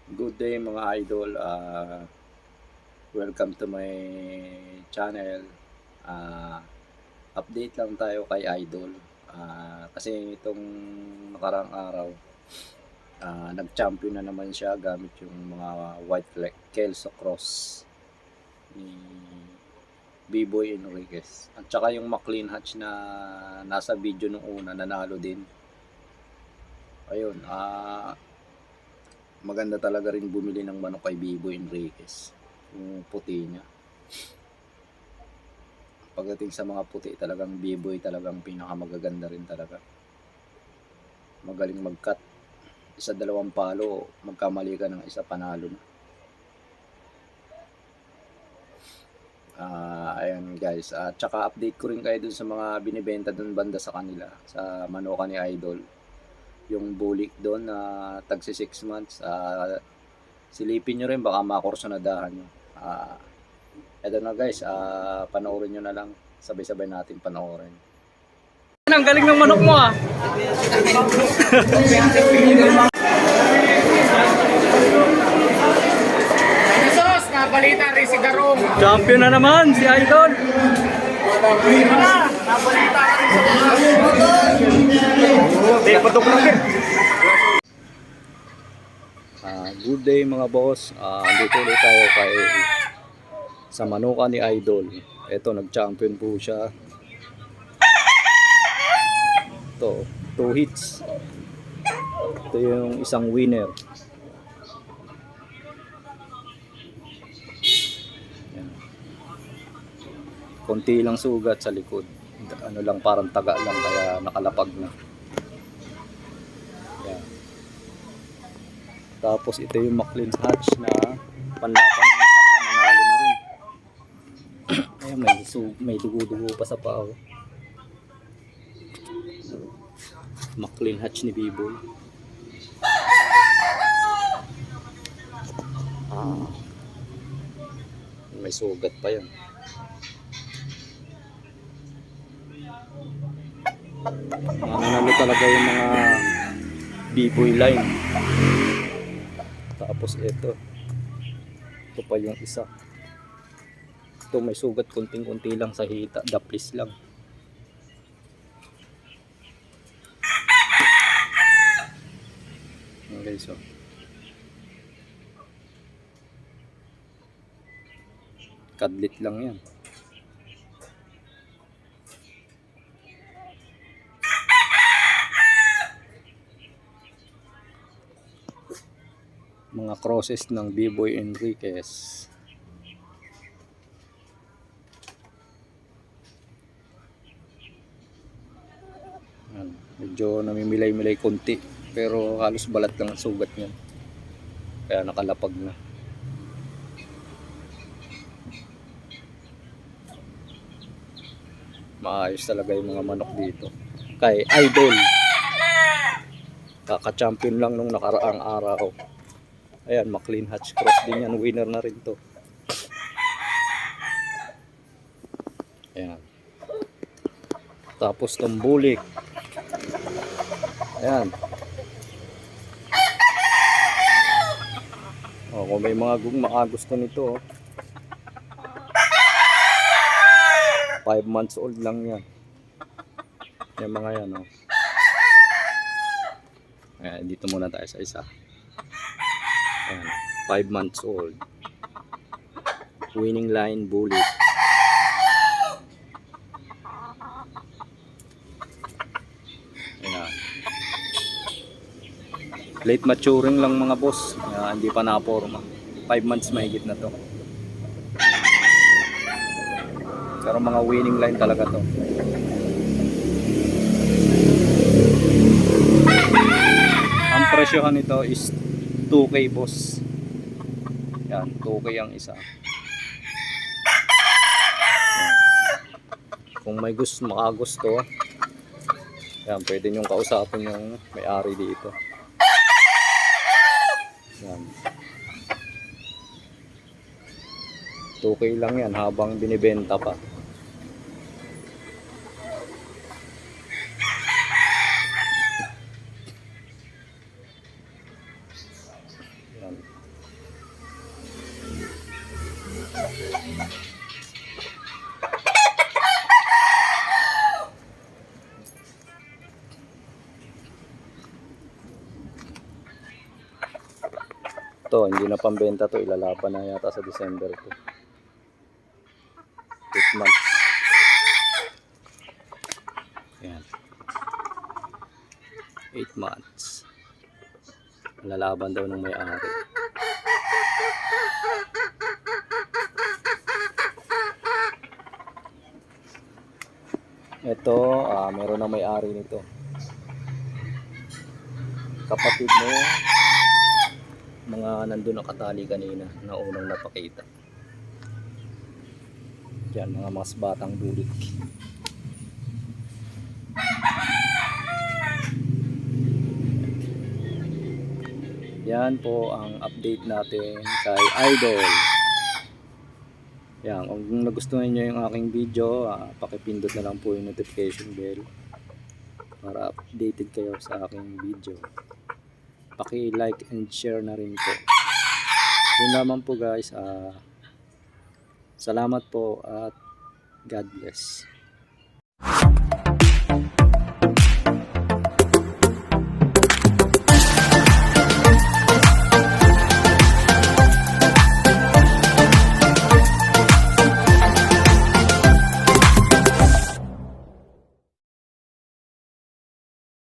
Good day mga idol. Welcome to my channel. Update lang tayo kay idol. Kasi itong nakarang araw, nag-champion na naman siya gamit yung mga white Kelso Cross ni B-Boy Enriquez. At saka yung McLean Hatch na nasa video nung una, nanalo din. Ayun, maganda talaga rin bumili ng manok kay B-Boy Enriquez, yung puti niya. Pagdating sa mga puti, talagang B-Boy talagang pinakamagaganda rin talaga. Magaling mag-cut. Isa dalawang palo, magkamali ka ng isa, panalo na. Ayan guys, at saka update ko rin kayo dun sa mga binibenta dun banda sa kanila, sa Manoka ni Idol. Yung bulik doon na tagsi 6 months, silipin nyo rin, baka makursonadahan nyo. Eto na guys, panoorin nyo na lang, sabay-sabay natin panoorin. Ang galing ng manok mo ah. Sos, nabalita rin si Garong. Champion na naman si Idol. Nabalita rin si Garong. Patok lang eh. Good day mga boss. Dito ulit tayo sa Manoka ni Idol. Ito, nag-champion po siya. Ito, 2 hits. Ito yung isang winner. Yan. Konti lang sugat sa likod. Ano lang, parang taga lang, kaya nakalapag na. Yan. Tapos ito yung McLean Hatch na panlaban ng nakaraan, nanalo na rin. Ayan, may dugo-dugo pa sa pao. McLean Hatch ni B-Boy. May sugat pa yan. Nanalo talaga yung mga B-Boy line. Tapos ito pa yung isa. Ito may sugat kunting-kunti lang sa hita, daplis lang. Okay, so kadlit lang yan. Mga crosses ng B-Boy Enriquez. Medyo namimilay-milay konti, pero halos balat lang ang sugat niya, kaya nakalapag na. Maayos talaga yung mga manok dito kay Idol. Kaka-champion lang nung nakaraang araw. Ayan, McLean Hatch cross din yan, winner na rin to. Ayan. Tapos tong bulik. Ayan. Kung may mga makagusto nito, 5 months old lang yan. Yung mga yan, Ayan, dito muna tayo sa isa. Ayan, 5 months old. Winning line bullet. Ayan. Late maturing lang mga boss. Hindi pa naporma. 5 months mahigit na to. Pero mga winning line talaga to. Ang presyohan nito is 2K boss. Yan, 2K ang isa. Yan. Kung may makagusto, yan, pwede nyong kausapin yung may-ari dito. Yan. 2K lang yan habang binibenta pa. To, hindi na pambenta to. Ilalaban na yata sa December to. 8 months. Ayan. 8 months. Lalaban daw ng may-ari. Ito, meron na may-ari nito. Kapatid mo, mga nandun nakatali kanina na unang napakita. Yan, mga mas batang bulik. Yan po ang update natin kay Idol. Yan, kung nagustuhan nyo yung aking video, pakipindot na lang po yung notification bell para updated kayo sa aking video. Paki-like and share na rin po. Yun lamang po guys. Salamat po at God bless.